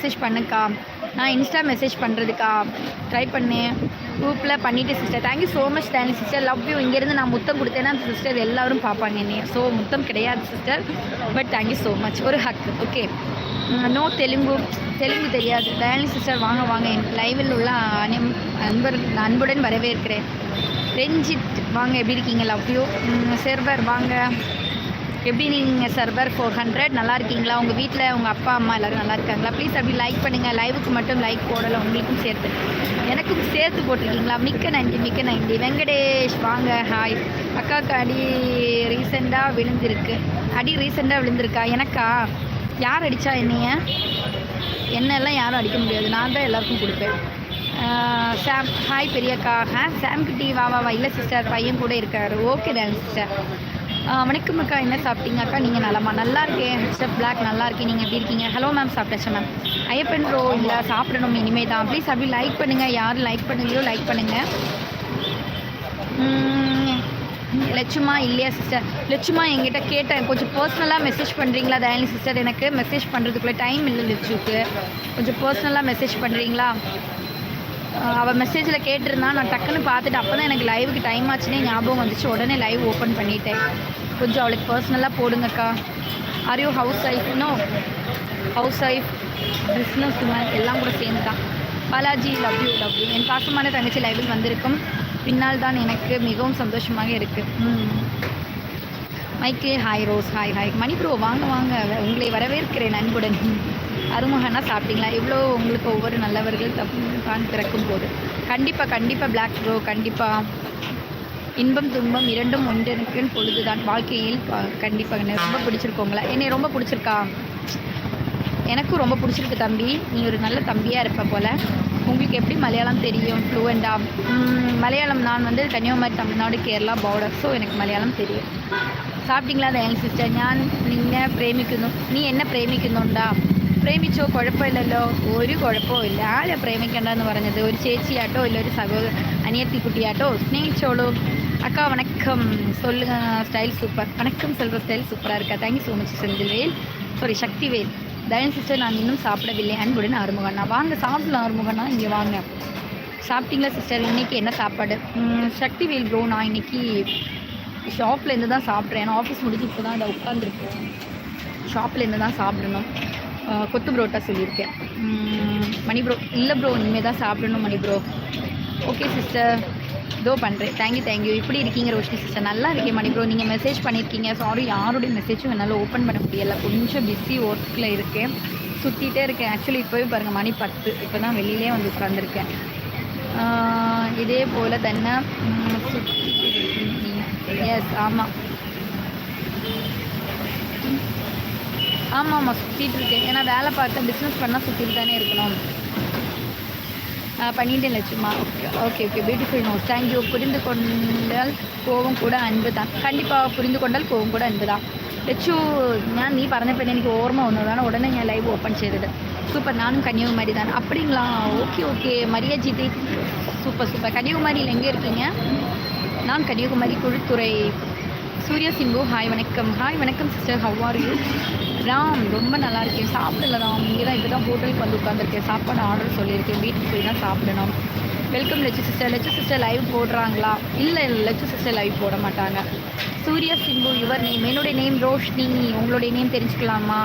Message பண்ணுக்கா. நான் Insta message பண்ணுறதுக்கா try பண்ணேன். குரூப்பில் பண்ணிவிட்டு sister. Thank you so much Theni sister. Love you. இங்கேருந்து நான் முத்தம் கொடுத்தேன்னா சிஸ்டர் எல்லோரும் பார்ப்பாங்க என்னைய. ஸோ முத்தம் கிடையாது sister. But thank you so much. ஒரு ஹக். ஓகே. நோ தெலுங்கு தெரியாது. தயானி சிஸ்டர் வாங்க வாங்க. என் லைவில் உள்ள அன்புடன் வரவேற்கிறேன். ரஞ்சித் வாங்க, எப்படி இருக்கீங்க? Love you. சர்வர் வாங்க, எப்படி நீங்கள்? சர்வர் 400 நல்லா இருக்கீங்களா? உங்கள் வீட்டில் உங்கள் அப்பா அம்மா எல்லோரும் நல்லா இருக்காங்களா? ப்ளீஸ் அப்படி லைக் பண்ணுங்கள். லைவுக்கு மட்டும் லைக் போடலை, உங்களுக்கும் சேர்த்து எனக்கும் சேர்த்து போட்டிருக்கீங்களா? மிக்க நன்றி, மிக்க நன்றி. வெங்கடேஷ் வாங்க, ஹாய். அக்காவுக்கு அடி ரீசெண்டாக விழுந்திருக்கா? எனக்கா? யார் அடித்தா என்னெல்லாம் யாரும் அடிக்க முடியாது, நான் தான் எல்லாருக்கும் கொடுப்பேன். சாம் ஹாய் பெரியக்கா. சாம்கிட்டி வா இல்லை சிஸ்டர், பையன் கூட இருக்கார். ஓகே தான் சிஸ்டர். வணக்கம் அக்கா, என்ன சாப்பிட்டீங்க அக்கா? நீங்கள் நல்லா இருக்கேன். ஹெச்எஃப் பிளாக் நல்லா இருக்கேன். நீங்கள் எப்படி இருக்கீங்க? ஹலோ மேம், சாப்பிட்டாச்சா மேம்? ஐயப்பன் ப்ரோ இல்லை, சாப்பிடணும் இனிமே தான். ப்ளீஸ் அப்படி லைக் பண்ணுங்கள். யார் லைக் பண்ணுங்களோ லைக் பண்ணுங்கள். லட்சுமா இல்லையா சிஸ்டர்? லட்சுமா என்கிட்ட கேட்டேன், கொஞ்சம் பர்சனலாக மெசேஜ் பண்ணுறீங்களா தயானி சிஸ்டர்? எனக்கு மெசேஜ் பண்ணுறதுக்குள்ளே டைம் இல்லை லட்சுக்கு. கொஞ்சம் பர்சனலாக மெசேஜ் பண்ணுறீங்களா? அவள் மெசேஜில் கேட்டிருந்தான், நான் டக்குன்னு பார்த்துட்டு அப்போ தான் எனக்கு லைவுக்கு டைம் ஆச்சுன்னே ஞாபகம் வந்துச்சு. உடனே லைவ் ஓப்பன் பண்ணிட்டேன். கொஞ்சம் அவளுக்கு பர்சனலாக போடுங்கக்கா. Are you housewife? இன்னும் ஹவுஸ் ஒய்ஃப், பிஸ்னஸ் உமன் எல்லாம் கூட சேர்ந்து தான். Balaji love you. என் பாசமான தங்கச்சி லைவில் வந்திருக்கும் பின்னால் தான் எனக்கு மிகவும் சந்தோஷமாக இருக்குது. Michael hi. Rose hi. Mani bro வாங்க வாங்க, உங்களை வரவேற்கிறேன் அன்புடன். அருமகனா சாப்பிட்டீங்களா? இவ்வளோ உங்களுக்கு ஒவ்வொரு நல்லவர்கள் தான் பிறக்கும் போது கண்டிப்பாக பிளாக் ப்ரோ, கண்டிப்பாக இன்பம் துன்பம் இரண்டும் ஒன்றிருக்கும் பொழுது தான் வாழ்க்கையில் கண்டிப்பாக. ரொம்ப பிடிச்சிருக்கோங்களா? என்னை ரொம்ப பிடிச்சிருக்கா? எனக்கும் ரொம்ப பிடிச்சிருக்கு தம்பி. நீ ஒரு நல்ல தம்பியாக இருப்ப போல். உங்களுக்கு எப்படி மலையாளம் தெரியும் ஃப்ளூவெண்ட்டாக? மலையாளம் நான் கன்னியாகுமரி, தமிழ்நாடு, கேரளா பார்டர். ஸோ எனக்கு மலையாளம் தெரியும். സാപ്പിട്ടിങ്ങളാ ദയാൻ സിസ്റ്റർ? ഞാൻ നിന്നെ പ്രേമിക്കുന്നു. നീ എന്നെ പ്രേമിക്കുന്നുണ്ടാ? പ്രേമിച്ചോ? കുഴപ്പമില്ലല്ലോ. ഒരു കുഴപ്പമില്ല. ആരെ പ്രേമിക്കേണ്ടതെന്ന് പറഞ്ഞത്? ഒരു ചേച്ചിയാട്ടോ ഇല്ല ഒരു അനിയത്തി കുട്ടിയാട്ടോ സ്നേഹിച്ചോളൂ. அக்கா வணக்கம். சொல்லுங்க. Style super. வணக்கம் செல்வ, ஸ்டைல் சூப்பராக இருக்கா. Thank you so much Senthilvel, sorry Sakthivel. Dayan sister நான் இன்னும் சாப்பிடவில்லை. அன்புடன் ஆறுமுகண்ணா. வாங்க சாப்பிடலாம் ஆறுமுகண்ணா, இங்கே வாங்க. சாப்பிட்டீங்களா சிஸ்டர்? இன்றைக்கி என்ன சாப்பாடு? சக்திவேல் ப்ரோ, நான் இன்றைக்கி ஷாப்லேருந்து தான் சாப்பிட்றேன். ஏன்னா ஆஃபீஸ் முடிஞ்சு இப்போ தான் இதை உட்காந்துருக்கேன். ஷாப்லேருந்து தான் சாப்பிடணும். கொத்து புரோட்டா சொல்லியிருக்கேன். மணி ப்ரோ இல்லை ப்ரோ, இனிமேல் தான் சாப்பிடணும் மணி ப்ரோ. ஓகே சிஸ்டர், இதோ பண்ணுறேன். தேங்க்யூ. இப்படி இருக்கீங்க ரோஷினி சிஸ்டர்? நல்லா இருக்கேன் மணி ப்ரோ. நீங்கள் மெசேஜ் பண்ணியிருக்கீங்க. சாரி, யாருடைய மெசேஜும் என்னால் ஓப்பன் பண்ண முடியலை. கொஞ்சம் பிஸி ஒர்க்கில் இருக்கேன், சுற்றிகிட்டே இருக்கேன். ஆக்சுவலி இப்போவே பாருங்கள் மணி 10. இப்போ தான் வெளியிலே வந்து உட்காந்துருக்கேன். இதே போல் தானே சுற்றிட்டு இருக்கீங்க? எஸ், ஆமாம் சுற்றிட்டு இருக்கேன். ஏன்னா வேலை பார்த்து பிஸ்னஸ் பண்ணால் சுற்றிட்டு தானே இருக்கணும். பண்ணிட்டேன் லட்சுமா. Okay beautiful nose. தேங்க்யூ. புரிந்து கொண்டால் கோவம் கூட அன்பு தான். கண்டிப்பாக புரிந்து கொண்டால் கோவம் கூட അൻപ് தான். ലച്ചു, നീ പറഞ്ഞപ്പോൾ എനിക്ക് ഓർമ്മ വന്നതാണ്. ഉടനെ ഞാൻ ലൈവ് ഓപ്പൺ ചെയ്തത്. சூப்பர். நானும் கன்னியாகுமரி தான். அப்படிங்களா? ஓகே மரியா ஜிதி. சூப்பர். கன்னியாகுமரியில் எங்கே இருக்கீங்க? நான் கன்னியாகுமரி குழுத்துறை. சூர்யா சிம்பு ஹாய் வணக்கம் sister. How are you? Ram ரொம்ப நல்லா இருக்கேன். சாப்பிடல ராம், இங்கே தான் இப்போ தான் ஹோட்டலுக்கு வந்து உட்காந்துருக்கேன். சாப்பாடு ஆர்டர் சொல்லியிருக்கேன், வீட்டுக்கு போய் தான் சாப்பிடணும். வெல்கம் லட்சு சிஸ்டர் லைவ் போடுறாங்களா? இல்லை லட்சு சிஸ்டர் லைவ் போட மாட்டாங்க. Surya Simbu your name? என்னுடைய நேம் ரோஷினி. உங்களுடைய நேம் தெரிஞ்சுக்கலாமா?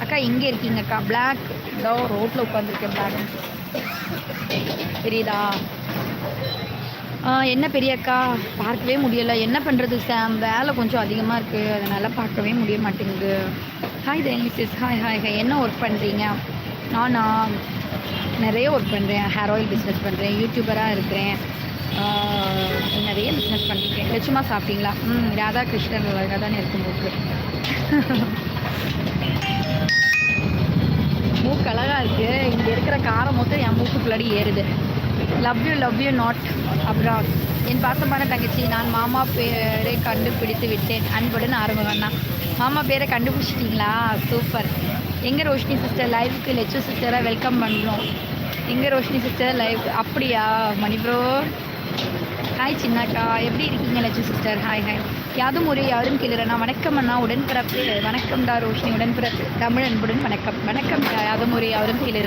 அக்கா எங்கே இருக்கீங்க அக்கா? பிளாக் இதோ ரோட்டில் உட்காந்துருக்கேன். பிளாக் தெரியுதா? என்ன பெரியக்கா பார்க்கவே முடியலை. என்ன பண்ணுறது சாம், வேலை கொஞ்சம் அதிகமாக இருக்குது, அதனால் பார்க்கவே முடிய மாட்டேங்குது. Hi Dayani sis. ஹாய். என்ன ஒர்க் பண்ணுறீங்க? நானா நிறைய ஒர்க் பண்ணுறேன். ஹேர் ஆயில் பிஸ்னஸ் பண்ணுறேன், யூடியூபராக இருக்கிறேன், நிறைய பிஸ்னஸ் பண்ணியிருக்கேன். லட்சுமா சாப்பிட்டீங்களா? ராதாகிருஷ்ணன் அழகாக தானே இருக்கும் மூக்கு. மூக்கு அழகாக இருக்குது. இங்கே இருக்கிற காரம் மொத்தம் என் மூக்குக்குள்ளாடி ஏறுது. Love you not abroad. என் பாசமான தங்கச்சி, நான் மாமா பேரை கண்டுபிடித்து விட்டேன். அன்புடன் ஆரம்பம்னா. மாமா பேரை கண்டுபிடிச்சிட்டிங்களா? சூப்பர். எங்கே ரோஷினி சிஸ்டர் லைவுக்கு? லட்சு சிஸ்டரை வெல்கம் பண்ணுறோம். எங்கே ரோஷினி சிஸ்டர் லைவ்? அப்படியா மணி ப்ரோ? ஹாய் சின்னாக்கா, எப்படி இருக்கீங்க லட்சு சிஸ்டர்? ஹாய். யாதும் ஒரு யாரும் கேளுறேண்ணா. வணக்கம் அண்ணா, உடன்பிறப்பு. வணக்கம்டா ரோஷினி, உடன்பிறப்பு தமிழ் அன்புடன் வணக்கம். யாதும் ஒரு யாரும் கேளுற.